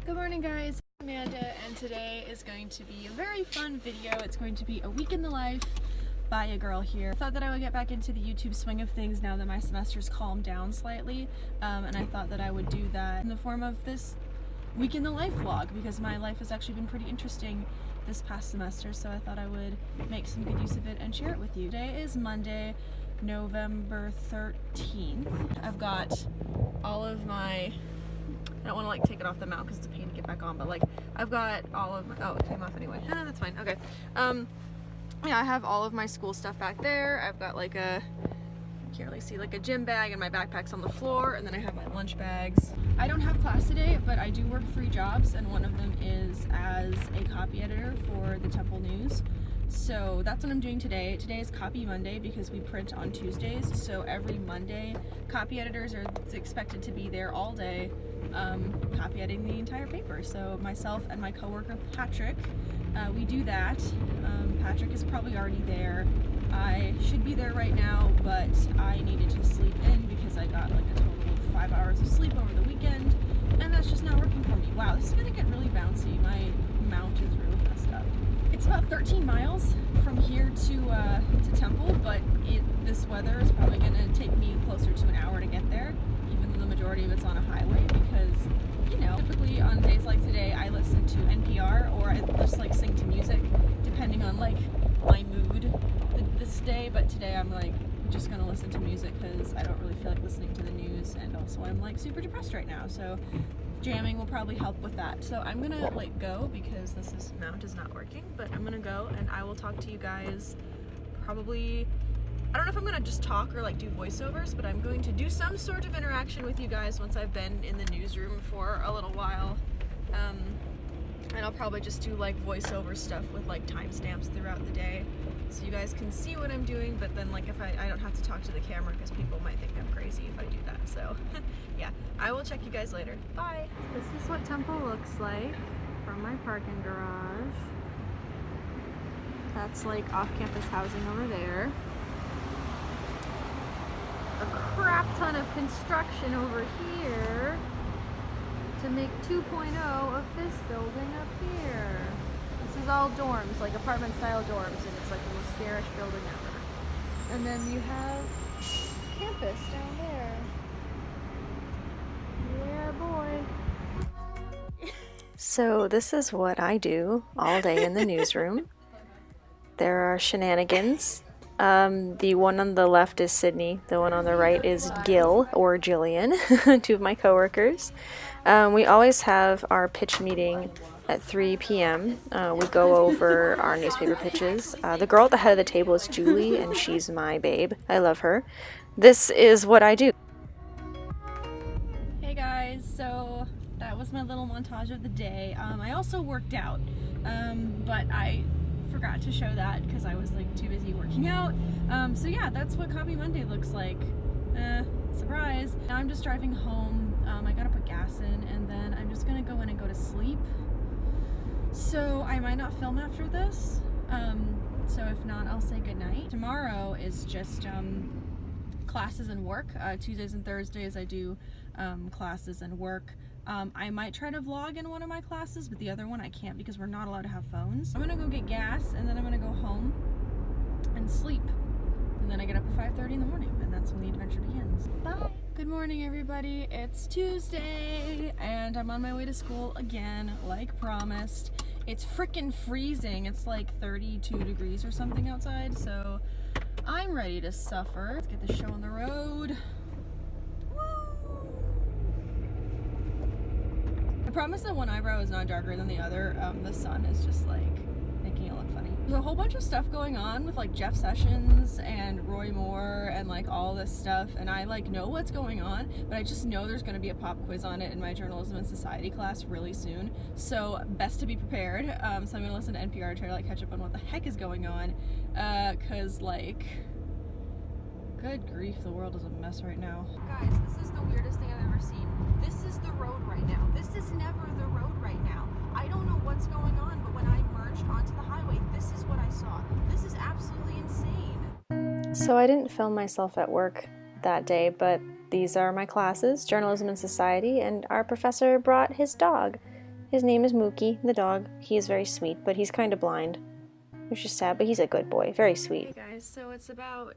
Good morning, guys. I'm Amanda, and today is going to be a very fun video. It's going to be a week in the life by a girl here. I thought that I would get back into the YouTube swing of things now that my semester's calmed down slightly, and I thought that I would do that in the form of this week in the life vlog because my life has actually been pretty interesting this past semester, so I thought I would make some good use of it and share it with you. Today is Monday, November 13th. I've got all of my, I don't want to like take it off the mount because it's a pain to get back on, but like I've got all of my, oh, it came off anyway. That's fine. Okay. Yeah, I have all of my school stuff back there. I've got like a, you can't really see, like a gym bag, and my backpack's on the floor, and then I have my lunch bags. I don't have class today, but I do work 3 jobs, and one of them is as a copy editor for the Temple News. So that's what I'm doing today. Today is Copy Monday because we print on Tuesdays, so every Monday copy editors are expected to be there all day copy editing the entire paper. So myself and my coworker Patrick, we do that. Patrick is probably already there. I should be there right now, but I needed to sleep in because I got like a total of 5 hours of sleep over the weekend, and that's just not working for me. Wow, this is gonna get really bouncy. My mount is really messed up. It's about 13 miles from here to Temple, but this weather is probably gonna take me closer to an hour to get there, even though the majority of it's on a highway, because, you know, typically on days like today, I listen to NPR or I just like sing to music, depending on like my mood this day, but today I'm like just gonna listen to music because I don't really feel like listening to the news, and also I'm like super depressed right now, so jamming will probably help with that. So I'm gonna like go because this mount is not working, but I'm gonna go and I will talk to you guys probably, I don't know if I'm gonna just talk or like do voiceovers, but I'm going to do some sort of interaction with you guys once I've been in the newsroom for a little while. And I'll probably just do like voiceover stuff with like timestamps throughout the day, so you guys can see what I'm doing, but then like if I don't have to talk to the camera because people might think I'm crazy if I do that. So yeah, I will check you guys later. Bye. This is what Temple looks like from my parking garage. That's like off-campus housing over there. A crap ton of construction over here to make 2.0 of this building up here. This is all dorms, like apartment style dorms, and it's like the most garish building ever. And then you have campus down there. Yeah, boy. So this is what I do all day in the newsroom. There are shenanigans. The one on the left is Sydney. The one on the right is Gil, or Jillian, 2 of my coworkers. We always have our pitch meeting at 3 p.m. We go over our newspaper pitches. The girl at the head of the table is Julie, and she's my babe. I love her. This is what I do. Hey guys, so that was my little montage of the day. I also worked out, but I forgot to show that because I was like too busy working out. So yeah, that's what Copy Monday looks like. Surprise. Now I'm just driving home. I gotta put gas in, and then I'm just gonna go in and go to sleep. So I might not film after this. So if not, I'll say goodnight. Tomorrow is just classes and work. Tuesdays and Thursdays I do classes and work. I might try to vlog in one of my classes, but the other one I can't because we're not allowed to have phones. I'm gonna go get gas, and then I'm gonna go home and sleep. And then I get up at 5:30 in the morning, and that's when the adventure begins. Bye! Good morning, everybody. It's Tuesday, and I'm on my way to school again, like promised. It's frickin' freezing. It's like 32 degrees or something outside, so I'm ready to suffer. Let's get the show on the road. I promise that one eyebrow is not darker than the other. The sun is just like making it look funny. There's a whole bunch of stuff going on with like Jeff Sessions and Roy Moore and like all this stuff, and I like know what's going on, but I just know there's going to be a pop quiz on it in my journalism and society class really soon, so best to be prepared. So I'm going to listen to NPR to try to like catch up on what the heck is going on, cause like, good grief, the world is a mess right now. Guys, this is the weirdest thing I've ever seen. This is the road right now. This is never the road right now. I don't know what's going on, but when I merged onto the highway, this is what I saw. This is absolutely insane. So I didn't film myself at work that day, but these are my classes, Journalism and Society, and our professor brought his dog. His name is Mookie, the dog. He is very sweet, but he's kind of blind, which is sad, but he's a good boy. Very sweet. Hey guys, so it's about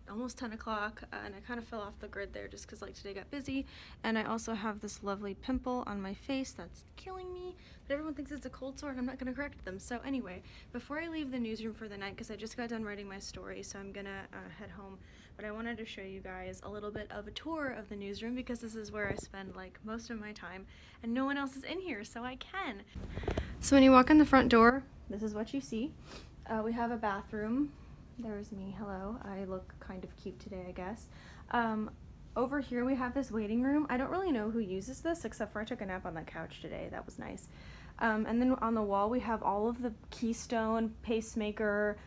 almost 10 o'clock and I kind of fell off the grid there just because like today got busy, and I also have this lovely pimple on my face that's killing me, but everyone thinks it's a cold sore and I'm not going to correct them. So anyway, before I leave the newsroom for the night, because I just got done writing my story, so I'm gonna head home, but I wanted to show you guys a little bit of a tour of the newsroom because this is where I spend like most of my time and no one else is in here, so I can. So when you walk in the front door, this is what you see. We have a bathroom. There's me, hello. I look kind of cute today, I guess. Over here we have this waiting room. I don't really know who uses this except for I took a nap on that couch today. That was nice. And then on the wall we have all of the Keystone Pacemaker,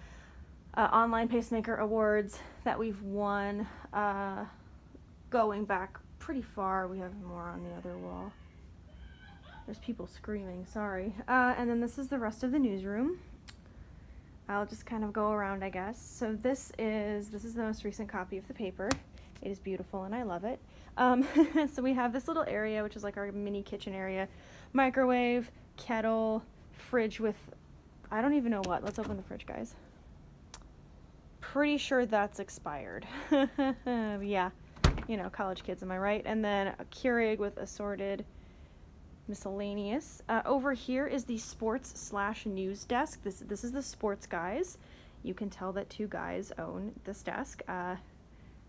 online pacemaker awards that we've won, going back pretty far. We have more on the other wall. There's people screaming, sorry. And then this is the rest of the newsroom. I'll just kind of go around, I guess. So this is the most recent copy of the paper. It is beautiful and I love it. So we have this little area, which is like our mini kitchen area. Microwave, kettle, fridge with, I don't even know what. Let's open the fridge, guys. Pretty sure that's expired. Yeah, you know, college kids, am I right? And then a Keurig with assorted miscellaneous. Over here is the sports/news desk. This is the sports guys. You can tell that two guys own this desk.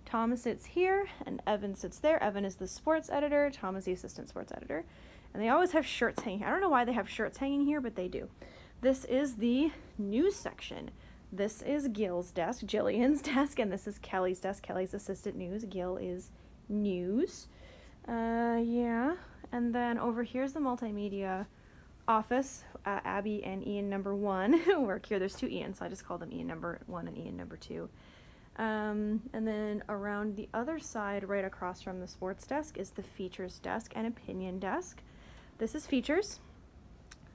Tom sits here and Evan sits there. Evan is the sports editor. Tom is the assistant sports editor. And they always have shirts hanging. I don't know why they have shirts hanging here, but they do. This is the news section. This is Gil's desk, Jillian's desk, and this is Kelly's desk. Kelly's assistant news. Gil is news. Yeah. And then over here's the multimedia office. Abby and Ian number 1 work here. There's 2 Ians, so I just call them Ian number 1 and Ian number 2. And then around the other side, right across from the sports desk, is the features desk and opinion desk. This is features.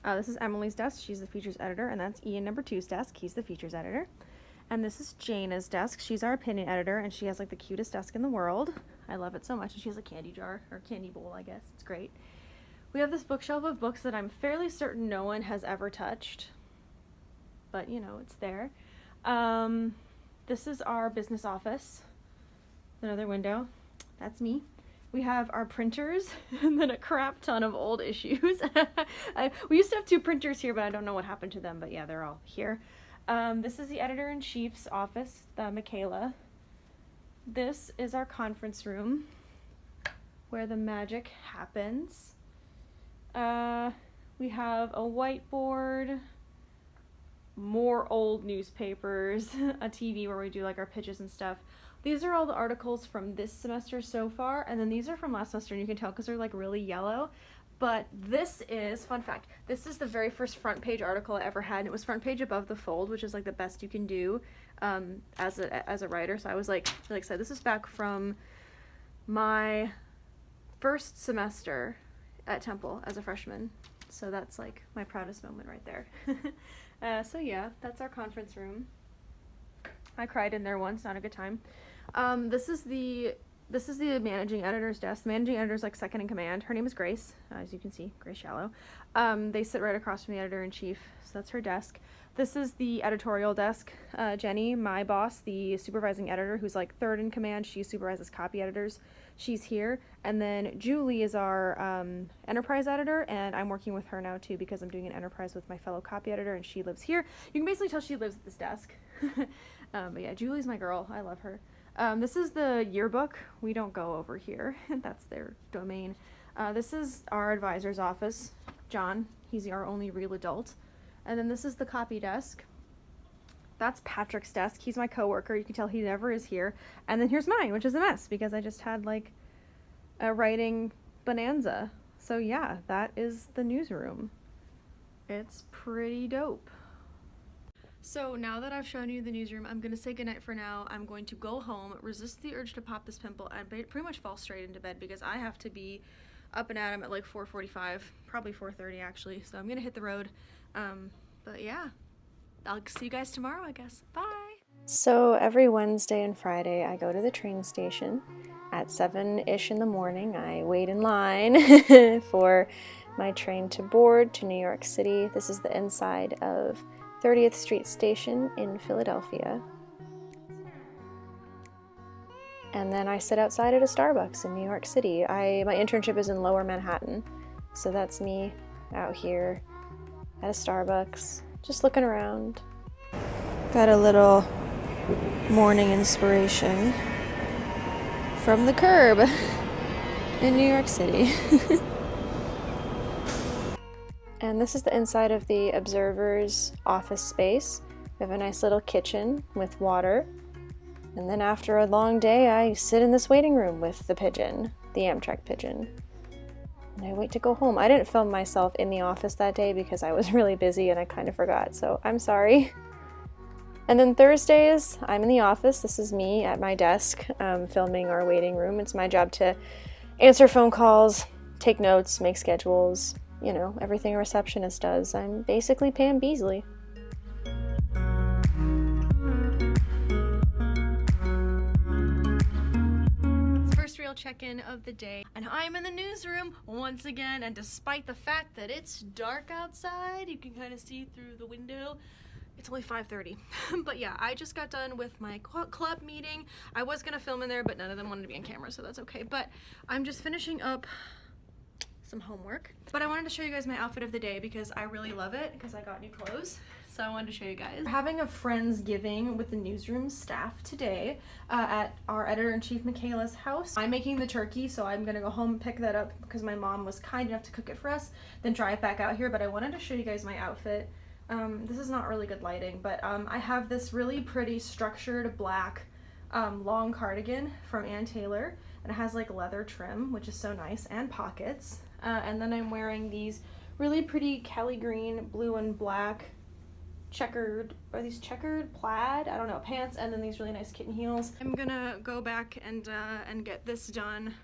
This is Emily's desk. She's the features editor, and that's Ian number 2's desk. He's the features editor. And this is Jana's desk. She's our opinion editor, and she has like the cutest desk in the world. I love it so much. And she has a candy jar, or candy bowl, I guess. It's great. We have this bookshelf of books that I'm fairly certain no one has ever touched. But, you know, it's there. This is our business office. Another window. That's me. We have our printers, and then a crap ton of old issues. We used to have 2 printers here, but I don't know what happened to them. But yeah, they're all here. This is the editor-in-chief's office, Michaela. This is our conference room where the magic happens. We have a whiteboard, more old newspapers, a TV where we do like our pitches and stuff. These are all the articles from this semester so far, and then these are from last semester, and you can tell because they're like really yellow. But this is, fun fact, this is the very first front page article I ever had, and it was front page above the fold, which is like the best you can do as a writer. So I was like excited. This is back from my first semester at Temple as a freshman. So that's like my proudest moment right there. So yeah, that's our conference room. I cried in there once, not a good time. This is the managing editor's desk. The managing editor's like second in command. Her name is Grace, as you can see, Grace Shallow. They sit right across from the editor-in-chief, so that's her desk. This is the editorial desk. Jenny, my boss, the supervising editor, who's like third in command, she supervises copy editors. She's here. And then Julie is our enterprise editor, and I'm working with her now too because I'm doing an enterprise with my fellow copy editor, and she lives here. You can basically tell she lives at this desk. But yeah, Julie's my girl. I love her. This is the yearbook. We don't go over here. That's their domain. This is our advisor's office. John, he's our only real adult. And then this is the copy desk. That's Patrick's desk. He's my coworker. You can tell he never is here. And then here's mine, which is a mess because I just had like a writing bonanza. So yeah, that is the newsroom. It's pretty dope. So now that I've shown you the newsroom, I'm going to say goodnight for now. I'm going to go home, resist the urge to pop this pimple, and pretty much fall straight into bed because I have to be up and at 'em at like 4:45, probably 4:30 actually. So I'm going to hit the road. But yeah, I'll see you guys tomorrow, I guess. Bye! So every Wednesday and Friday I go to the train station at 7-ish in the morning. I wait in line for my train to board to New York City. This is the inside of 30th Street Station in Philadelphia. And then I sit outside at a Starbucks in New York City. My internship is in Lower Manhattan, so that's me out here at a Starbucks, just looking around. Got a little morning inspiration from the curb in New York City. And this is the inside of the Observer's office space. We have a nice little kitchen with water. And then after a long day, I sit in this waiting room with the pigeon, the Amtrak pigeon. And I wait to go home. I didn't film myself in the office that day because I was really busy and I kind of forgot, so I'm sorry. And then Thursdays, I'm in the office. This is me at my desk, filming our waiting room. It's my job to answer phone calls, take notes, make schedules, you know, everything a receptionist does. I'm basically Pam Beasley. First real check-in of the day, and I'm in the newsroom once again, and despite the fact that it's dark outside, you can kind of see through the window. It's only 5:30, but yeah, I just got done with my club meeting. I was gonna film in there, but none of them wanted to be on camera, so that's okay. But I'm just finishing up some homework. But I wanted to show you guys my outfit of the day because I really love it because I got new clothes. So I wanted to show you guys. We're having a Friendsgiving with the newsroom staff today at our editor-in-chief Michaela's house. I'm making the turkey, so I'm gonna go home and pick that up because my mom was kind enough to cook it for us, then drive back out here. But I wanted to show you guys my outfit. This is not really good lighting, but I have this really pretty structured black long cardigan from Ann Taylor, and it has like leather trim, which is so nice, and pockets. And then I'm wearing these really pretty Kelly green, blue and black checkered, are these checkered plaid? I don't know, pants, and then these really nice kitten heels. I'm gonna go back and get this done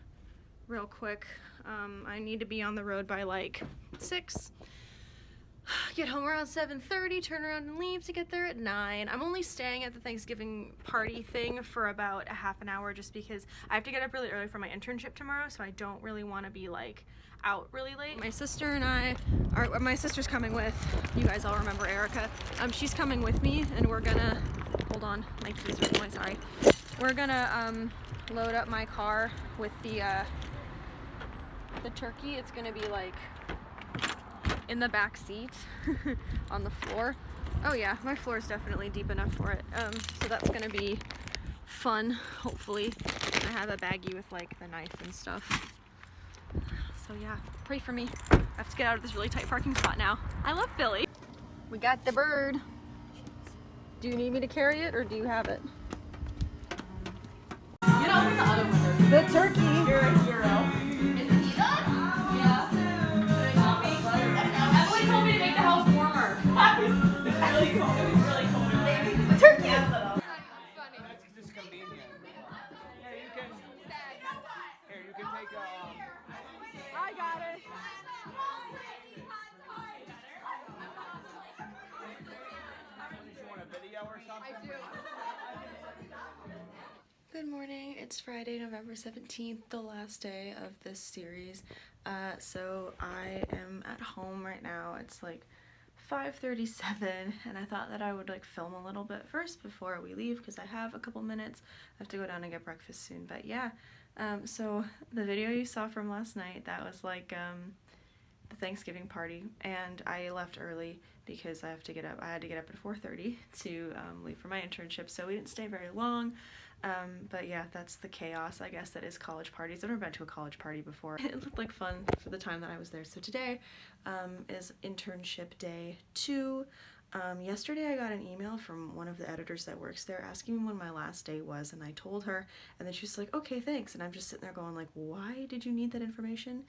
real quick. I need to be on the road by like 6. Get home around 7:30, turn around and leave to get there at 9. I'm only staying at the Thanksgiving party thing for about a half an hour just because I have to get up really early for my internship tomorrow, so I don't really want to be like out really late. My sister and my sister's coming with, you guys all remember Erica. She's coming with me, and we're gonna, hold on, my keys are going, sorry. We're gonna load up my car with the turkey. It's gonna be like in the back seat on the floor. Oh yeah, my floor is definitely deep enough for it. So that's gonna be fun, hopefully. I have a baggie with like the knife and stuff. So yeah, pray for me. I have to get out of this really tight parking spot now. I love Philly. We got the bird. Do you need me to carry it or do you have it? You know, the other one. The turkey. You're a hero. Is it done? Yeah. Emily told me to make the house warmer. It was really cold. It was really cold. The turkey is little. That's just convenient. Here, you can. Here, you can take a. I got it. You want a video or something? I do. Good morning. It's Friday, November 17th, the last day of this series. So I am at home right now. It's like 5:37, and I thought that I would like film a little bit first before we leave because I have a couple minutes. I have to go down and get breakfast soon. But yeah, so the video you saw from last night, that was like the Thanksgiving party, and I left early because I had to get up at 4:30 to leave for my internship, so we didn't stay very long. But yeah, that's the chaos, I guess, that is college parties. I've never been to a college party before. It looked like fun for the time that I was there. So today is internship day 2. Yesterday I got an email from one of the editors that works there asking me when my last day was, and I told her, and then she's like, okay, thanks. And I'm just sitting there going like, why did you need that information?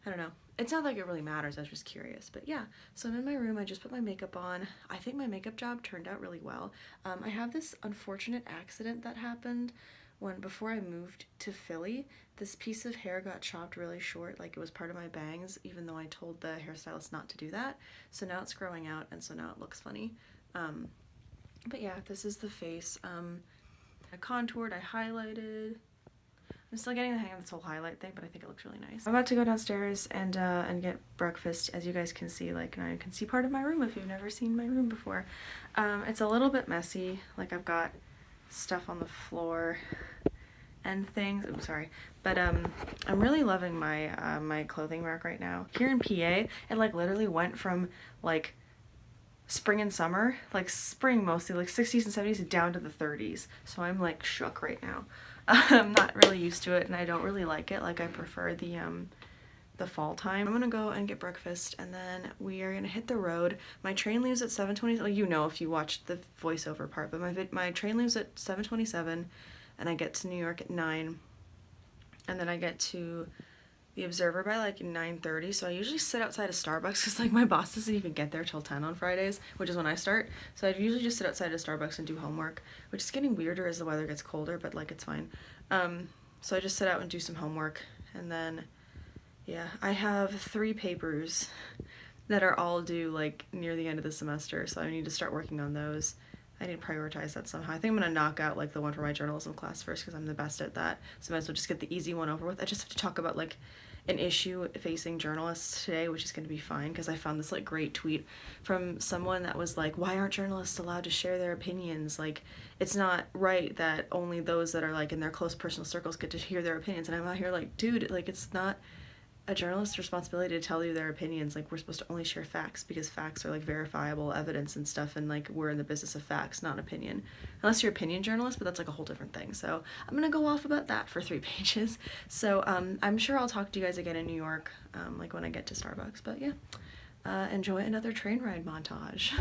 I don't know. It's not like it really matters. I was just curious. But yeah, so I'm in my room. I just put my makeup on. I think my makeup job turned out really well. I have this unfortunate accident that happened when before I moved to Philly. This piece of hair got chopped really short, like it was part of my bangs, even though I told the hairstylist not to do that. So now it's growing out, and so now it looks funny. But yeah, this is the face. I contoured, I highlighted. I'm still getting the hang of this whole highlight thing, but I think it looks really nice. I'm about to go downstairs and get breakfast. As you guys can see, like, now you can see part of my room if you've never seen my room before. It's a little bit messy. Like, I've got stuff on the floor and things. I'm sorry, but I'm really loving my my clothing rack right now. Here in PA, it like literally went from like spring and summer, like spring mostly, like 60s and 70s, down to the 30s. So I'm like shook right now. I'm not really used to it, and I don't really like it. Like, I prefer the fall time. I'm gonna go and get breakfast, and then we are gonna hit the road. My train leaves at 7:20. Well, you know if you watched the voiceover part, but my train leaves at 7:27, and I get to New York at 9, and then I get to the Observer by like 9:30. So I usually sit outside of Starbucks because like my boss doesn't even get there till 10 on Fridays, which is when I start. So I usually just sit outside of Starbucks and do homework, which is getting weirder as the weather gets colder, but like it's fine. So I just sit out and do some homework, and then yeah, I have 3 papers that are all due like near the end of the semester, so I need to start working on those. I need to prioritize that somehow. I think I'm gonna knock out like the one for my journalism class first because I'm the best at that. So I might as well just get the easy one over with. I just have to talk about like an issue facing journalists today, which is gonna be fine because I found this like great tweet from someone that was like, why aren't journalists allowed to share their opinions? Like, it's not right that only those that are like in their close personal circles get to hear their opinions. And I'm out here like, dude, like it's not a journalist's responsibility to tell you their opinions. Like, we're supposed to only share facts because facts are like verifiable evidence and stuff, and like we're in the business of facts, not opinion, unless you're opinion journalist, but that's like a whole different thing. So I'm gonna go off about that for 3 pages. So I'm sure I'll talk to you guys again in New York, like when I get to Starbucks. But yeah, enjoy another train ride montage.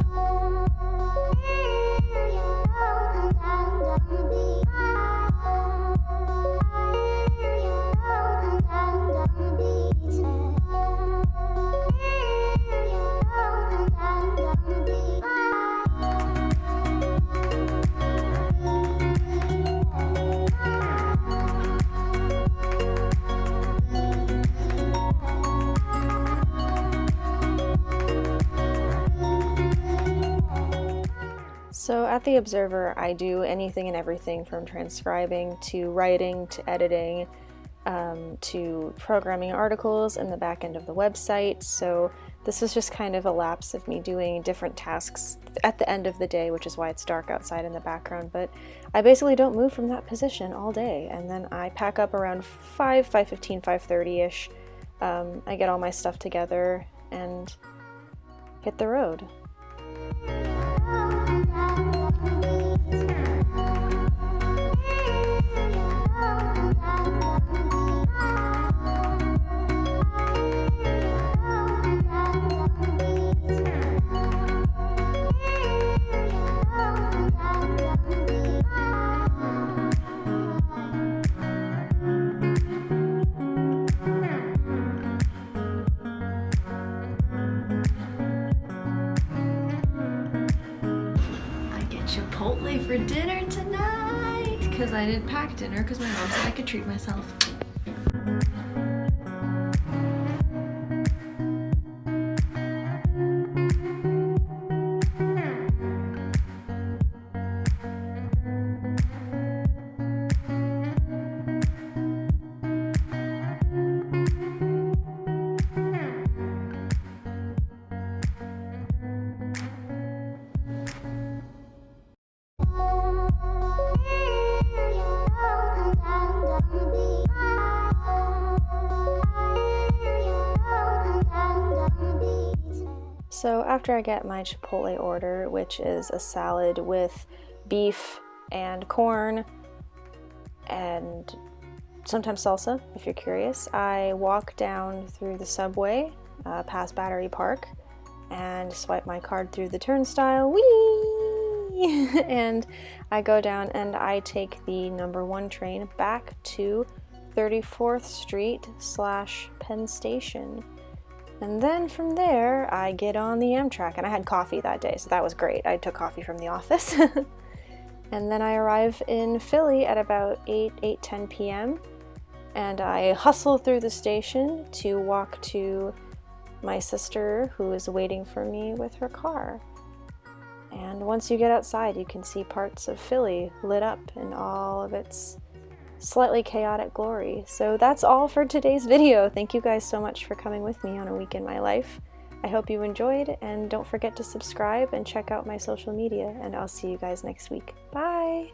So at the Observer, I do anything and everything from transcribing to writing to editing to programming articles in the back end of the website. So this was just kind of a lapse of me doing different tasks at the end of the day, which is why it's dark outside in the background. But I basically don't move from that position all day, and then I pack up around 5:15, 5:30ish. I get all my stuff together and hit the road. Chipotle for dinner tonight because I didn't pack dinner because my mom said I could treat myself. So after I get my Chipotle order, which is a salad with beef and corn and sometimes salsa, if you're curious, I walk down through the subway past Battery Park and swipe my card through the turnstile, whee! And I go down and I take the number 1 train back to 34th Street / Penn Station. And then from there, I get on the Amtrak, and I had coffee that day, so that was great. I took coffee from the office. And then I arrive in Philly at about 8:10 p.m., and I hustle through the station to walk to my sister, who is waiting for me with her car. And once you get outside, you can see parts of Philly lit up in all of its slightly chaotic glory. So that's all for today's video. Thank you guys so much for coming with me on a week in my life. I hope you enjoyed, and don't forget to subscribe and check out my social media, and I'll see you guys next week. Bye!